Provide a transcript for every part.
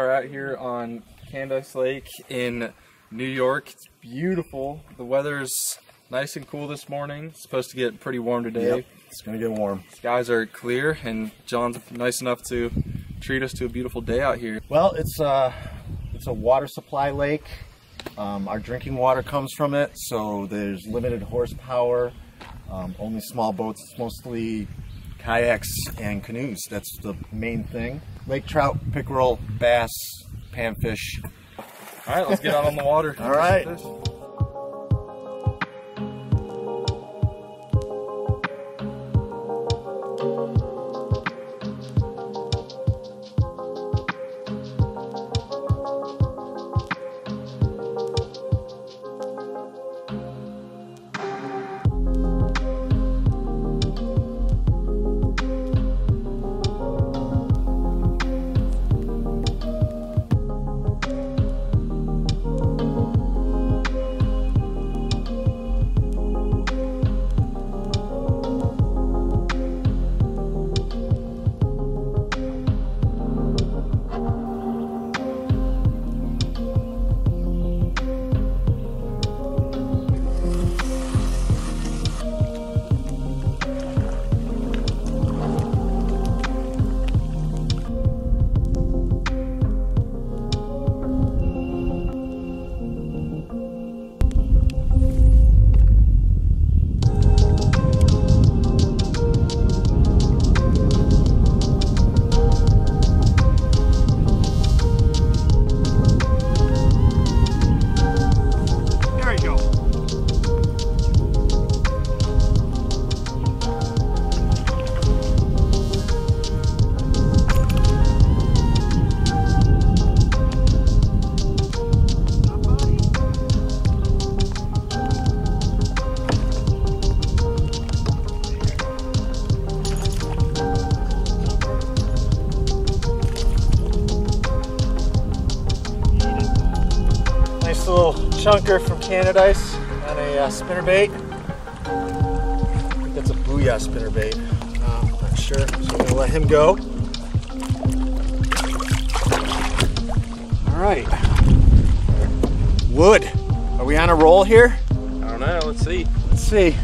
are out here on Canadice Lake in New York. It's beautiful. The weather's nice and cool this morning. It's supposed to get pretty warm today. Yep, it's gonna get warm. Skies are clear, and John's nice enough to treat us to a beautiful day out here. Well, it's a water supply lake. Our drinking water comes from it, so there's limited horsepower, only small boats. It's mostly kayaks and canoes. That's the main thing. Lake trout, pickerel, bass, panfish. All right, let's get out on the water. All right. Little chunker from Canadice on a spinnerbait. I think that's a Booyah spinnerbait. I'm not sure, so I'm gonna let him go. All right. Wood. Are we on a roll here? I don't know. Let's see. Let's see.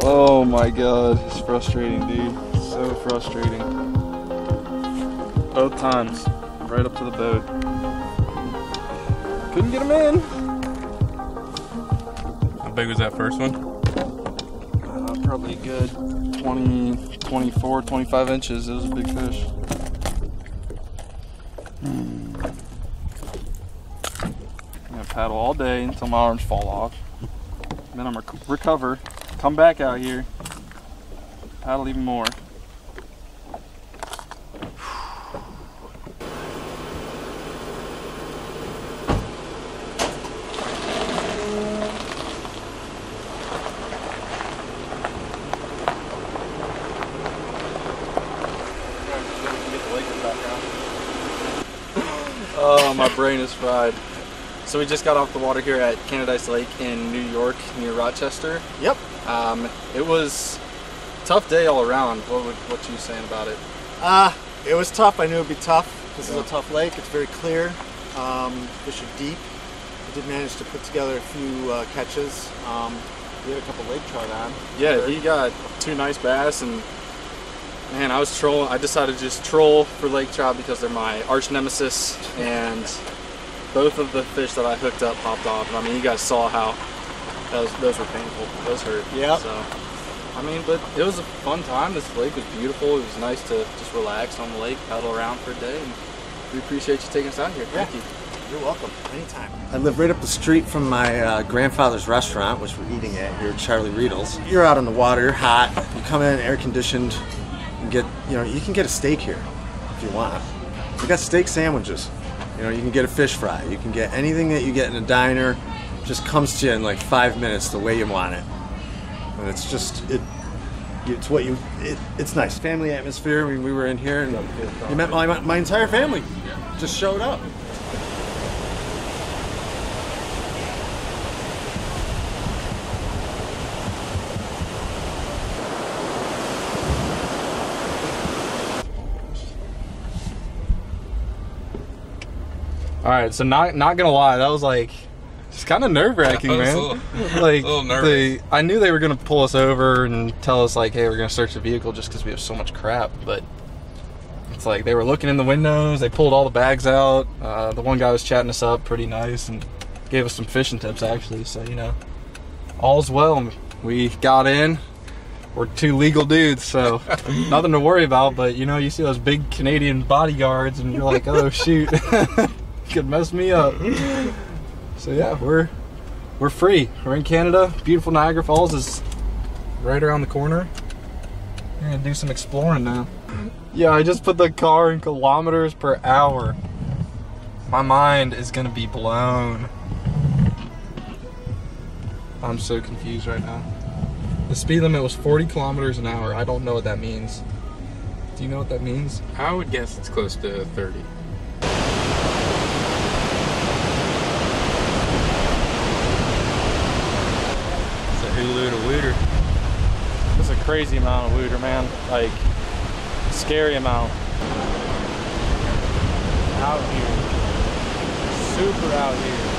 Oh my god, it's frustrating, dude. So frustrating. Both times, right up to the boat. Couldn't get him in. How big was that first one? Probably a good 20, 24, 25 inches. It was a big fish. I'm gonna paddle all day until my arms fall off. Then I'm gonna recover, come back out here, paddle even more. Oh, my brain is fried. So we just got off the water here at Canadice Lake in New York, near Rochester. Yep. It was a tough day all around. What you saying about it? It was tough. I knew it'd be tough. This is a tough lake. It's very clear. Fish are deep. We did manage to put together a few catches. We had a couple lake trout on. Yeah, he got 2 nice bass, and man, I was trolling. I decided to just troll for lake trout because they're my arch nemesis, and both of the fish that I hooked up popped off. I mean, you guys saw how those were painful. Those hurt. Yeah. So, I mean, but it was a fun time. This lake was beautiful. It was nice to just relax on the lake, paddle around for a day, and we appreciate you taking us out here. Thank you. You're welcome. Anytime. I live right up the street from my grandfather's restaurant, which we're eating at here, Charlie Riedel's. You're out on the water, you're hot. You come in air conditioned. You can get a steak here if you want. We got steak sandwiches. You can get a fish fry. You can get anything that you get in a diner. Just comes to you in like 5 minutes the way you want it. And it's just it's nice. Family atmosphere. I mean, we were in here and you met my entire family. Just showed up. All right, so not gonna lie, that was like just kind of nerve-wracking, man. Like a little nervous. I knew they were gonna pull us over and tell us like, hey, we're gonna search the vehicle just because we have so much crap. But it's like they were looking in the windows, they pulled all the bags out. The one guy was chatting us up pretty nice and gave us some fishing tips actually. So all's well. We got in. We're 2 legal dudes, so nothing to worry about. But you see those big Canadian bodyguards, and you're like, oh shoot. Could mess me up. So yeah, we're free. We're in Canada. Beautiful Niagara Falls is right around the corner. We're gonna do some exploring now. Yeah, I just put the car in kilometers per hour. My mind is gonna be blown. I'm so confused right now. The speed limit was 40 kilometers an hour. I don't know what that means. Do you know what that means? I would guess it's close to 30. Hulu to Wooter. It's a crazy amount of Wooter, man. Like, scary amount. Out here. Super out here.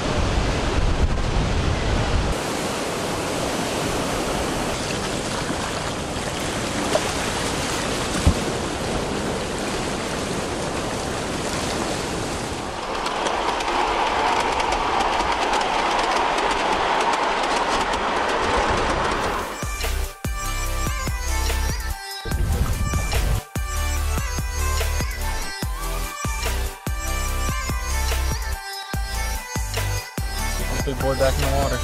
Big boy back in the water.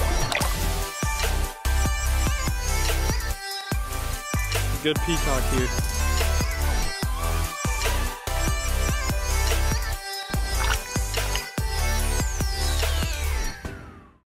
Good peacock here.